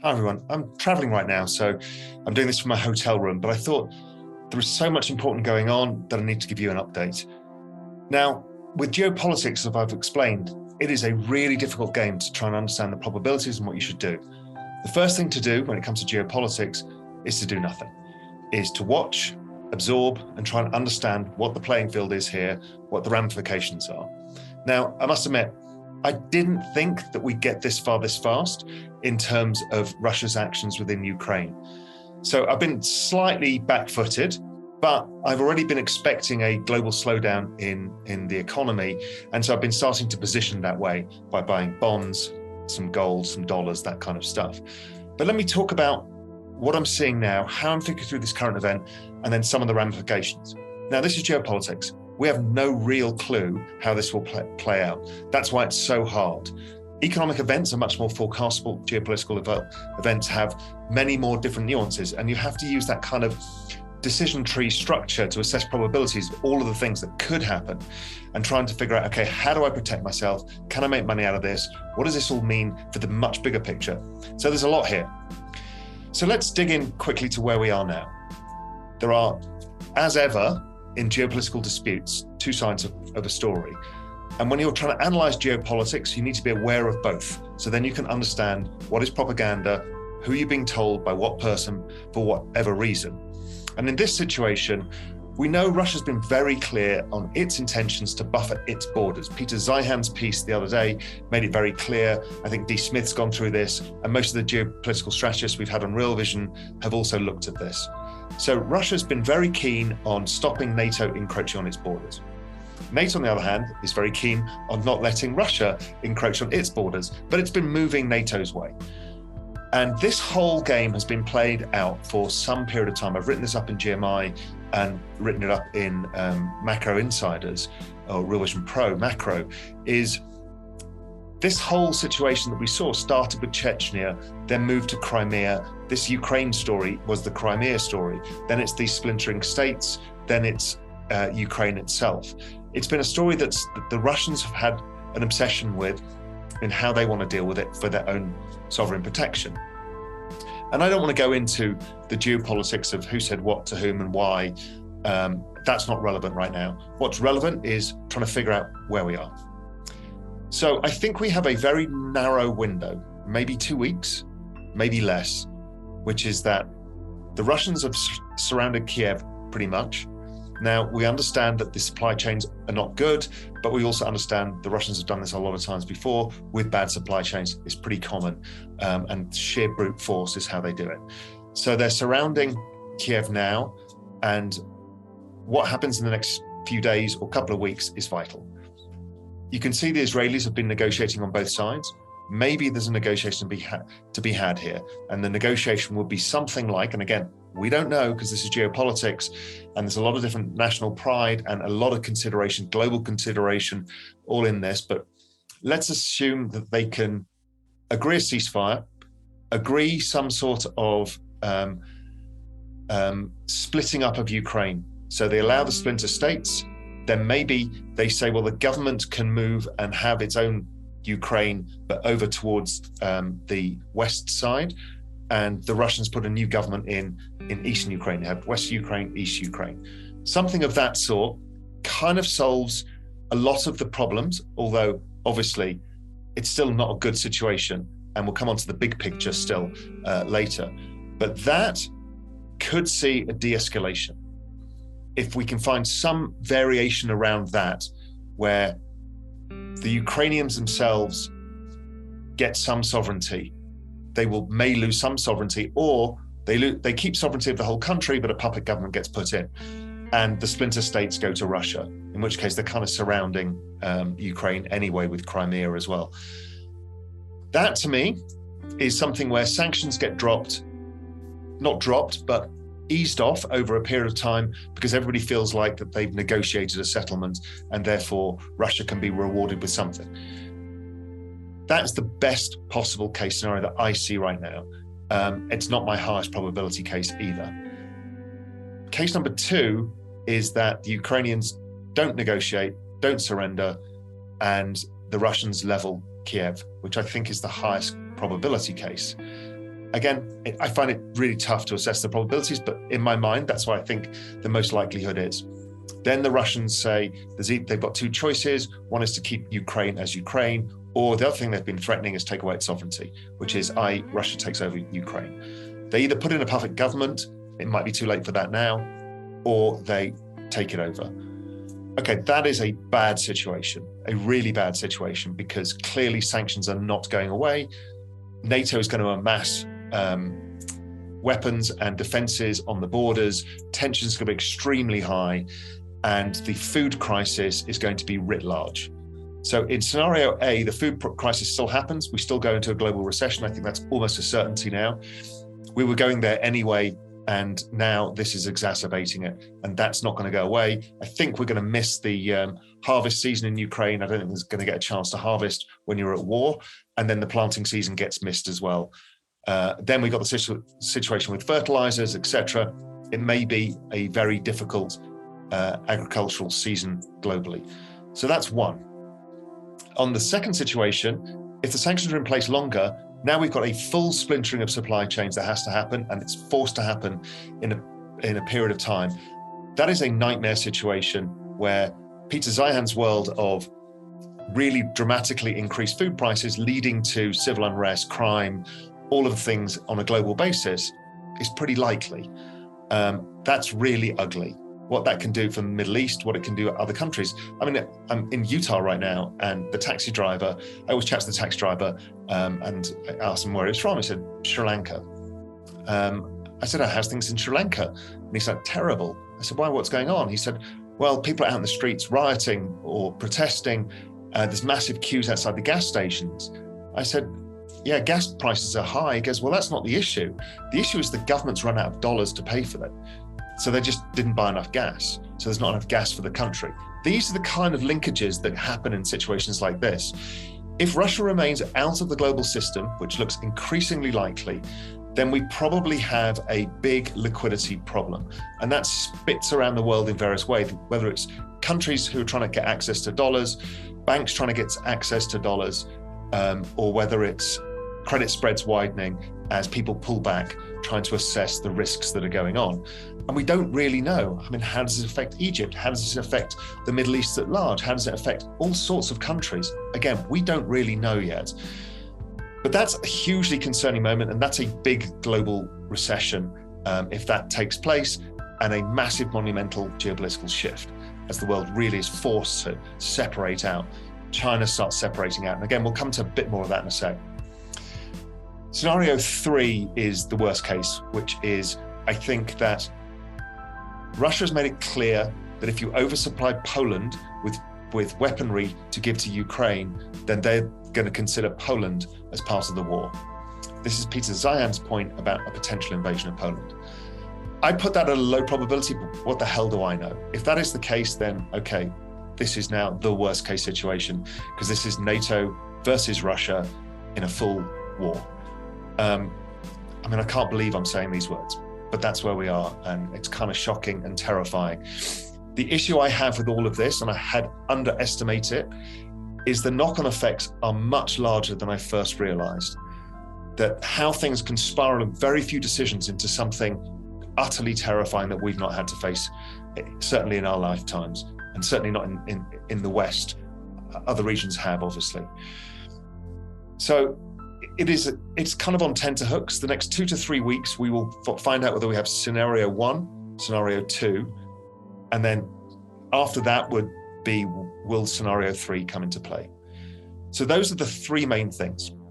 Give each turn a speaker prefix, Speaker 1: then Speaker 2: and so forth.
Speaker 1: Hi everyone, I'm traveling right now, so I'm doing this from my hotel room, but I thought there is so much important going on that I need to give you an update. Now, with geopolitics, as I've explained, it is a really difficult game to try and understand the probabilities and what you should do. The first thing to do when it comes to geopolitics is to do nothing, is to watch, absorb, and try and understand what the playing field is here, what the ramifications are. Now, I must admit, I didn't think that we'd get this far this fast in terms of Russia's actions within Ukraine. So I've been slightly back-footed, but I've already been expecting a global slowdown in the economy. And so I've been starting to position that way by buying bonds, some gold, some dollars, that kind of stuff. But let me talk about what I'm seeing now, how I'm thinking through this current event, and then some of the ramifications. Now, this is geopolitics. We have no real clue how this will play out. That's why it's so hard. Economic events are much more forecastable. Geopolitical events have many more different nuances, and you have to use that kind of decision tree structure to assess probabilities of all of the things that could happen and trying to figure out, okay, how do I protect myself? Can I make money out of this? What does this all mean for the much bigger picture? So there's a lot here. So let's dig in quickly to where we are now. There are, as ever, in geopolitical disputes, two sides of a story. And when you're trying to analyze geopolitics, you need to be aware of both. So then you can understand what is propaganda, who you're being told by what person, for whatever reason. And in this situation, we know Russia's been very clear on its intentions to buffer its borders. Peter Zeihan's piece the other day made it very clear. I think D. Smith's gone through this, and most of the geopolitical strategists we've had on Real Vision have also looked at this. So Russia's been very keen on stopping NATO encroaching on its borders. NATO, on the other hand, is very keen on not letting Russia encroach on its borders, but it's been moving NATO's way. And this whole game has been played out for some period of time. I've written this up in GMI and written it up in Macro Insiders, or Real Vision Pro, Macro, is this whole situation that we saw started with Chechnya, then moved to Crimea. This Ukraine story was the Crimea story. Then it's these splintering states, then it's Ukraine itself. It's been a story that the Russians have had an obsession with in how they want to deal with it for their own sovereign protection. And I don't want to go into the geopolitics of who said what to whom and why. That's not relevant right now. What's relevant is trying to figure out where we are. So I think we have a very narrow window, maybe 2 weeks, maybe less, which is that the Russians have surrounded Kiev pretty much. Now, we understand that the supply chains are not good, but we also understand the Russians have done this a lot of times before with bad supply chains. It's pretty common, and sheer brute force is how they do it. So they're surrounding Kiev now, and what happens in the next few days or couple of weeks is vital. You can see the Israelis have been negotiating on both sides. Maybe there's a negotiation to be had here, and the negotiation would be something like, and again, we don't know because this is geopolitics and there's a lot of different national pride and a lot of consideration, global consideration, all in this. But let's assume that they can agree a ceasefire, agree some sort of splitting up of Ukraine. So they allow the splinter states. Then maybe they say, well, the government can move and have its own Ukraine, but over towards the west side. And the Russians put a new government in eastern Ukraine. They have West Ukraine, East Ukraine. Something of that sort kind of solves a lot of the problems, although obviously it's still not a good situation. And we'll come on to the big picture still later. But that could see a de-escalation. If we can find some variation around that, where the Ukrainians themselves get some sovereignty, they may lose some sovereignty, or they keep sovereignty of the whole country, but a puppet government gets put in, and the splinter states go to Russia, in which case they're kind of surrounding Ukraine anyway with Crimea as well. That, to me, is something where sanctions get not dropped, but eased off over a period of time, because everybody feels like that they've negotiated a settlement and therefore Russia can be rewarded with something. That's the best possible case scenario that I see right now. It's not my highest probability case either. Case number 2 is that the Ukrainians don't negotiate, don't surrender, and the Russians level Kiev, which I think is the highest probability case. Again, I find it really tough to assess the probabilities, but in my mind, that's what I think the most likelihood is. Then the Russians say they've got two choices. One is to keep Ukraine as Ukraine, or the other thing they've been threatening is take away its sovereignty, which is Russia takes over Ukraine. They either put in a puppet government, it might be too late for that now, or they take it over. Okay, that is a bad situation, a really bad situation, because clearly sanctions are not going away. NATO is going to amass weapons and defenses on the borders. Tensions are going to be extremely high, and the food crisis is going to be writ large. So in scenario A, the food crisis still happens. We still go into a global recession. I think that's almost a certainty now. We were going there anyway, and now this is exacerbating it, and that's not going to go away. I think we're going to miss the harvest season in Ukraine. I don't think there's going to get a chance to harvest when you're at war, and then the planting season gets missed as well. Then we've got the situation with fertilizers, etc. It may be a very difficult agricultural season globally. So that's one. On the second situation, if the sanctions are in place longer, now we've got a full splintering of supply chains that has to happen, and it's forced to happen in a period of time. That is a nightmare situation where Peter Zeihan's world of really dramatically increased food prices leading to civil unrest, crime, all of the things on a global basis is pretty likely. That's really ugly. What that can do for the Middle East, what it can do at other countries. I mean, I'm in Utah right now, and the taxi driver, I always chat to the taxi driver, and I asked him where he was from. He said, Sri Lanka. I said, how's things in Sri Lanka? And he said, terrible. I said, why, what's going on? He said, well, people are out in the streets rioting or protesting. There's massive queues outside the gas stations. I said, yeah, gas prices are high. He goes, well, that's not the issue. The issue is the government's run out of dollars to pay for them. So they just didn't buy enough gas. So there's not enough gas for the country. These are the kind of linkages that happen in situations like this. If Russia remains out of the global system, which looks increasingly likely, then we probably have a big liquidity problem. And that spits around the world in various ways, whether it's countries who are trying to get access to dollars, banks trying to get access to dollars, or whether it's credit spreads widening as people pull back, trying to assess the risks that are going on. And we don't really know. I mean, how does it affect Egypt? How does it affect the Middle East at large? How does it affect all sorts of countries? Again, we don't really know yet. But that's a hugely concerning moment, and that's a big global recession if that takes place, and a massive monumental geopolitical shift as the world really is forced to separate out. China starts separating out. And again, we'll come to a bit more of that in a sec. Scenario 3 is the worst case, which is, I think that Russia has made it clear that if you oversupply Poland with weaponry to give to Ukraine, then they're going to consider Poland as part of the war. This is Peter Zeihan's point about a potential invasion of Poland. I put that at a low probability, but what the hell do I know? If that is the case, then okay, this is now the worst case situation, because this is NATO versus Russia in a full war. I mean, I can't believe I'm saying these words, but that's where we are, and it's kind of shocking and terrifying. The issue I have with all of this, and I had underestimated it, is the knock-on effects are much larger than I first realized. That how things can spiral in very few decisions into something utterly terrifying that we've not had to face, certainly in our lifetimes, and certainly not in the West. Other regions have, obviously. So it's kind of on tenterhooks. The next 2 to 3 weeks, we will find out whether we have scenario 1, scenario 2, and then after that would be, will scenario 3 come into play? So those are the 3 main things.